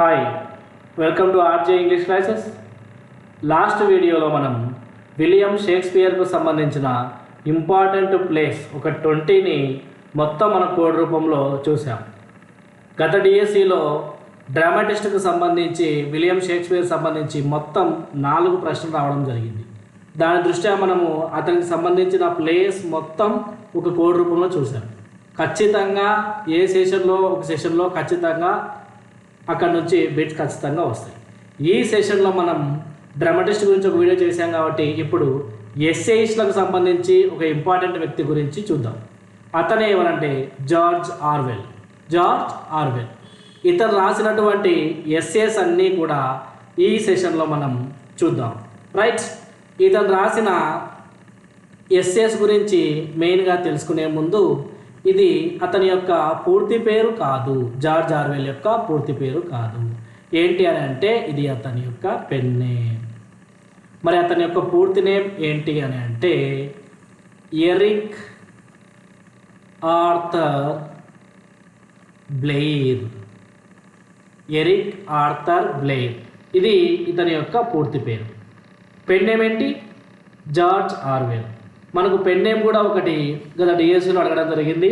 Hi, welcome to RJ English classes. Last వీడియోలో మనం William షేక్స్పియర్కు సంబంధించిన ఇంపార్టెంట్ ప్లేస్ ఒక 20ని మొత్తం మన కోడ్ రూపంలో చూసాం. గత డిఎస్సిలో డ్రామాటిస్ట్కు సంబంధించి విలియం షేక్స్పియర్ సంబంధించి మొత్తం 4 ప్రశ్నలు రావడం జరిగింది. దాని దృష్ట్యా మనము అతనికి సంబంధించిన ప్లేస్ మొత్తం ఒక కోడ్ రూపంలో చూసాం. ఖచ్చితంగా ఏ సెషన్లో ఖచ్చితంగా అక్కడ నుంచి బిట్స్ ఖచ్చితంగా వస్తాయి. ఈ సెషన్లో మనం డ్రామాటిస్ట్ గురించి ఒక వీడియో చేశాం కాబట్టి ఇప్పుడు ఎస్సేయిస్ట్లకు సంబంధించి ఒక ఇంపార్టెంట్ వ్యక్తి గురించి చూద్దాం. అతనే ఎవరంటే జార్జ్ ఆర్వెల్. ఇతను రాసినటువంటి ఎస్సేస్ అన్నీ కూడా ఈ సెషన్లో మనం చూద్దాం. రైట్, ఇతను రాసిన ఎస్సేస్ గురించి మెయిన్గా తెలుసుకునే ముందు ఇది అతని యొక్క పూర్తి పేరు కాదు, జార్జ్ ఆర్వెల్ యొక్క పూర్తి పేరు కాదు. ఏంటి అని అంటే ఇది అతని యొక్క పెన్ నేమ్. మరి అతని యొక్క పూర్తి నేమ్ ఏంటి అని అంటే ఎరిక్ ఆర్థర్ బ్లెయిర్. ఇది ఇతని యొక్క పూర్తి పేరు. పెన్ నేమ్ ఏంటి? George Orwell. మనకు పెన్ నేమ్ కూడా ఒకటి గత డిఎస్సిలో అడగడం జరిగింది.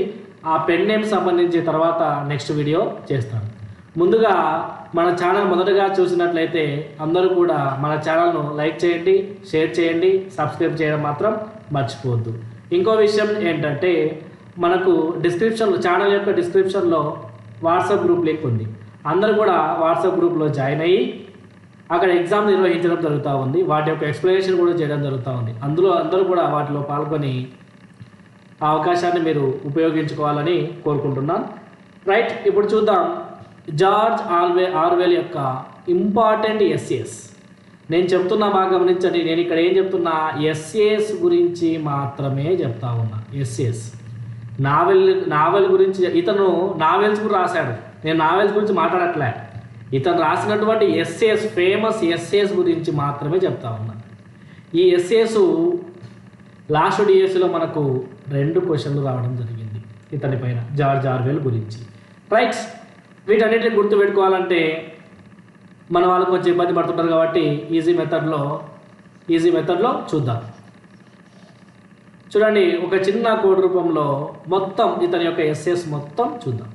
ఆ పెన్ నేమ్ సంబంధించి తర్వాత నెక్స్ట్ వీడియో చేస్తాను. ముందుగా మన ఛానల్ మొదటగా చూసినట్లయితే అందరూ కూడా మన ఛానల్ను లైక్ చేయండి, షేర్ చేయండి, సబ్స్క్రైబ్ చేయడం మాత్రం మర్చిపోవద్దు. ఇంకో విషయం ఏంటంటే మనకు ఛానల్ యొక్క డిస్క్రిప్షన్లో వాట్సాప్ గ్రూప్ లింక్ ఉంది. అందరూ కూడా వాట్సాప్ గ్రూప్లో జాయిన్ అయ్యి అక్కడ ఎగ్జామ్ నిర్వహించడం జరుగుతూ ఉంది. వాటి యొక్క ఎక్స్ప్లెనేషన్ కూడా చేయడం జరుగుతూ ఉంది. అందరూ కూడా వాటిలో పాల్గొని ఆ అవకాశాన్ని మీరు ఉపయోగించుకోవాలని కోరుకుంటున్నాను. రైట్, ఇప్పుడు చూద్దాం జార్జ్ ఆర్వెల్ యొక్క ఇంపార్టెంట్ ఎస్సేస్. నేను చెప్తున్నా బాగా గమనించండి. నేను ఇక్కడ ఏం చెప్తున్నా, ఎస్సేస్ గురించి మాత్రమే చెప్తా ఉన్నా. ఎస్సేస్ నావెల్ గురించి. ఇతను నావెల్స్ కూడా రాశాడు. నేను నావెల్స్ గురించి మాట్లాడట్లే. ఇతను రాసినటువంటి ఎస్సేస్, ఫేమస్ ఎస్సేస్ గురించి మాత్రమే చెప్తా ఉన్నాను. ఈ ఎస్సేస్ లాస్ట్ డిఎస్సిలో మనకు 2 క్వశ్చన్లు రావడం జరిగింది ఇతని పైన, జార్జ్ ఆర్వెల్ గురించి. రైట్, వీటన్నిటిని గుర్తుపెట్టుకోవాలంటే మన వాళ్ళు కొంచెం ఇబ్బంది పడుతుంటారు కాబట్టి ఈజీ మెథడ్లో చూద్దాం. చూడండి, ఒక చిన్న కోడ్ రూపంలో మొత్తం ఇతని యొక్క ఎస్సేస్ మొత్తం చూద్దాం.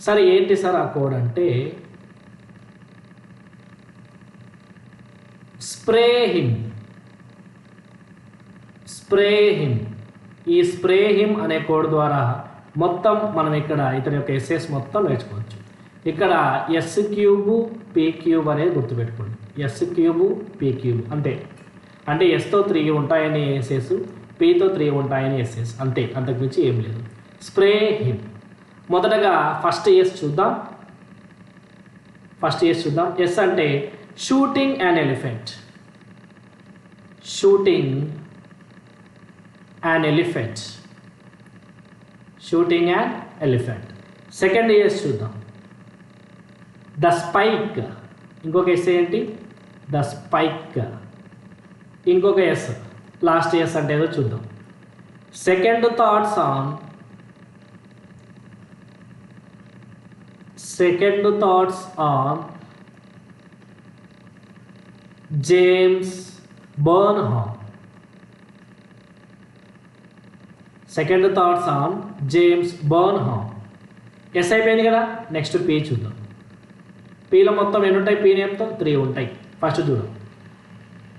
సరే, ఏంటి సార్ ఆ కోడ్ అంటే స్ప్రే హిమ్. ఈ స్ప్రే హిమ్ అనే కోడ్ ద్వారా మొత్తం మనం ఇక్కడ ఇతని యొక్క ఎస్సేస్ మొత్తం నేర్చుకోవచ్చు. ఇక్కడ S³ P³ అనేది గుర్తుపెట్టుకోండి. S³ P³ అంటే ఎస్తో 3 ఉంటాయని ఎస్సేస్, Pతో 3 ఉంటాయని ఎస్సేస్, అంతే, అంతకుమించి ఏం లేదు. Spray him. మొదటగా ఫస్ట్ ఎస్ చూద్దాం. ఎస్ అంటే shooting an elephant. Second S చూద్దాం. The spike. ఇంకొక ఎస్ ఏంటి? The spike. ఇంకొక ఎస్, లాస్ట్ ఎస్ అంటే ఏదో చూద్దాం. Second thoughts on James Burnham. S అయిపోయింది కదా. నెక్స్ట్ పీ చూద్దాం. పీలో మొత్తం ఎన్ని ఉంటాయి? పీ నేమ్తో 3 ఉంటాయి. ఫస్ట్ చూద్దాం.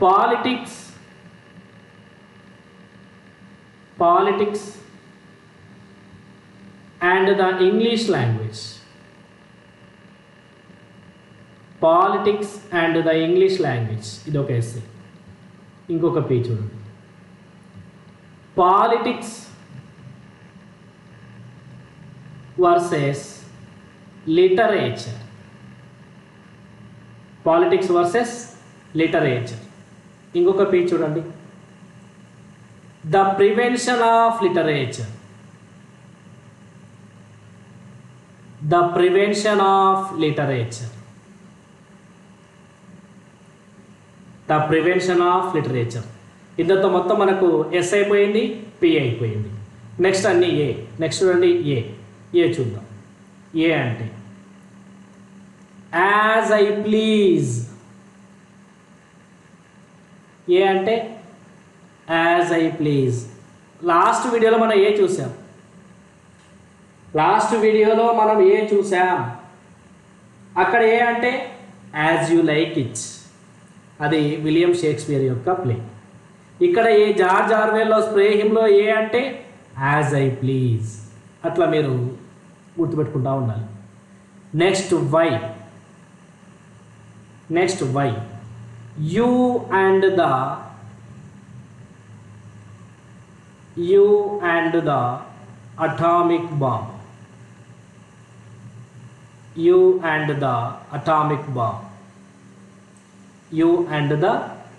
Politics and the English language. ఇది ఒక ఎస్సే. ఇంకొక పీ చూడండి. Politics versus literature. ఇంకొక పీ చూడండి. The prevention of literature. ఇంతతో మొత్తం మనకు ఎస్ అయిపోయింది, పి అయిపోయింది. నెక్స్ట్ అన్ని ఏ. నెక్స్ట్ చూడండి ఏ చూద్దాం. ఏ అంటే యాజ్ ఐ ప్లీజ్. ఏ అంటే యాజ్ ఐ ప్లీజ్. లాస్ట్ వీడియోలో మనం ఏ చూసాం? అక్కడ ఏ అంటే యాజ్ యూ లైక్ ఇట్. అది విలియం షేక్స్పియర్ యొక్క ప్లే. ఇక్కడ ఏ జార్జ్ ఆర్వెల్లో స్ప్రే హిమ్లో ఏ అంటే యాజ్ ఐ ప్లీజ్. అట్లా మీరు గుర్తుపెట్టుకుంటా ఉండాలి. Next Y. You and the atomic bomb. You and the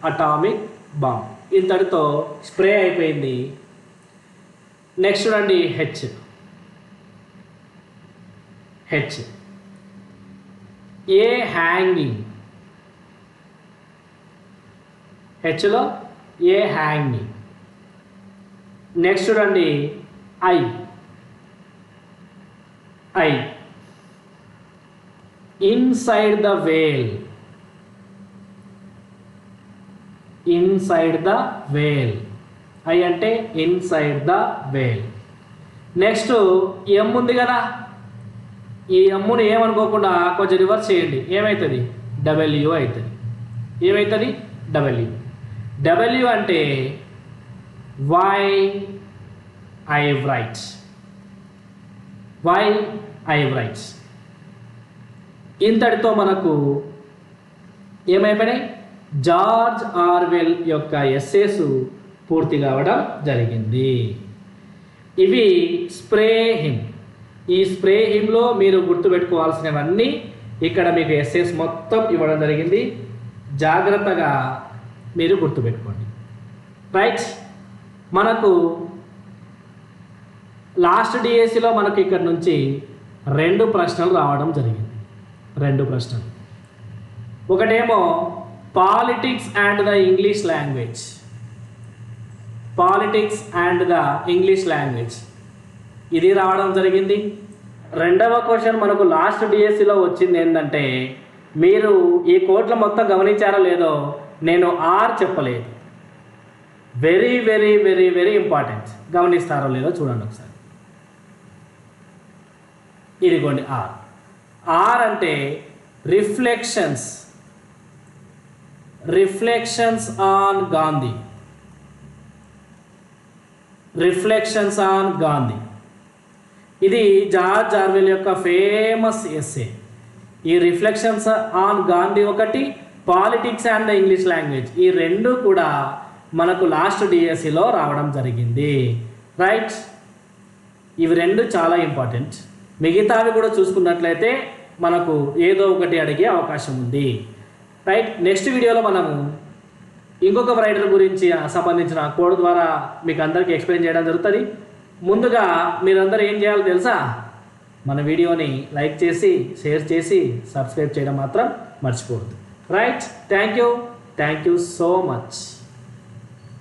atomic bomb. ఇంతటితో స్ప్రే అయిపోయింది. నెక్స్ట్ చూడండి హెచ్. A hanging. హెచ్లో ఏ హ్యాంగింగ్. నెక్స్ట్ చూడండి I. Inside the whale. I అంటే inside the whale. Next M ఉంది కదా, ఈ ఎమ్ముని ఏమనుకోకుండా కొంచెం రివర్స్ చేయండి. ఏమవుతుంది? డబ్ల్యూ అవుతుంది. ఏమవుతుంది? డబ్ల్యూ అంటే వై ఐ రైట్స్. ఇంతటితో మనకు ఏమైపోయినాయి? జార్జ్ ఆర్వెల్ యొక్క ఎస్సేస్ పూర్తి కావడం జరిగింది. ఇవి స్ప్రే హిమ్. ఈ స్ప్రే హిమ్లో మీరు గుర్తుపెట్టుకోవాల్సినవన్నీ ఇక్కడ మీకు ఎస్సేస్ మొత్తం ఇవ్వడం జరిగింది. జాగ్రత్తగా మీరు గుర్తుపెట్టుకోండి. రైట్. మనకు లాస్ట్ డిఎస్సిలో మనకు ఇక్కడ నుంచి 2 ప్రశ్నలు రావడం జరిగింది. 2 ప్రశ్నలు. ఒకటేమో politics and the English language. ఇది రావడం జరిగింది. రెండవ క్వశ్చన్ మనకు లాస్ట్ డిఎస్సిలో వచ్చింది ఏంటంటే, మీరు ఈ కోడ్ల మొత్తం గమనించారో లేదో నేను ఆర్ చెప్పలేదు. Very very very very important. గమనిస్తారో లేదో చూడండి ఒకసారి. ఇదిగోండి ఆర్ అంటే రిఫ్లెక్షన్స్ ఆన్ గాంధీ. ఇది జార్జ్ ఆర్వెల్ యొక్క ఫేమస్ ఎస్సే. ఈ రిఫ్లెక్షన్స్ ఆన్ గాంధీ ఒకటి, politics and the English language, ఈ 2 కూడా మనకు లాస్ట్ డిఎస్సిలో రావడం జరిగింది. రైట్. ఇవి 2 చాలా ఇంపార్టెంట్. మిగతావి కూడా చూసుకున్నట్లయితే మనకు ఏదో ఒకటి అడిగే అవకాశం ఉంది. రైట్. నెక్స్ట్ వీడియోలో మనము ఇంకొక రైటర్ గురించి సంబంధించిన కోడ్ ద్వారా మీకు అందరికీ ఎక్స్ప్లెయిన్ చేయడం జరుగుతుంది. ముందుగా మీరందరూ ఏం చేయాలో తెలుసా? మన వీడియోని లైక్ చేసి, షేర్ చేసి, సబ్స్క్రైబ్ చేయడం మాత్రం మర్చిపోవద్దు. Right. Thank you so much.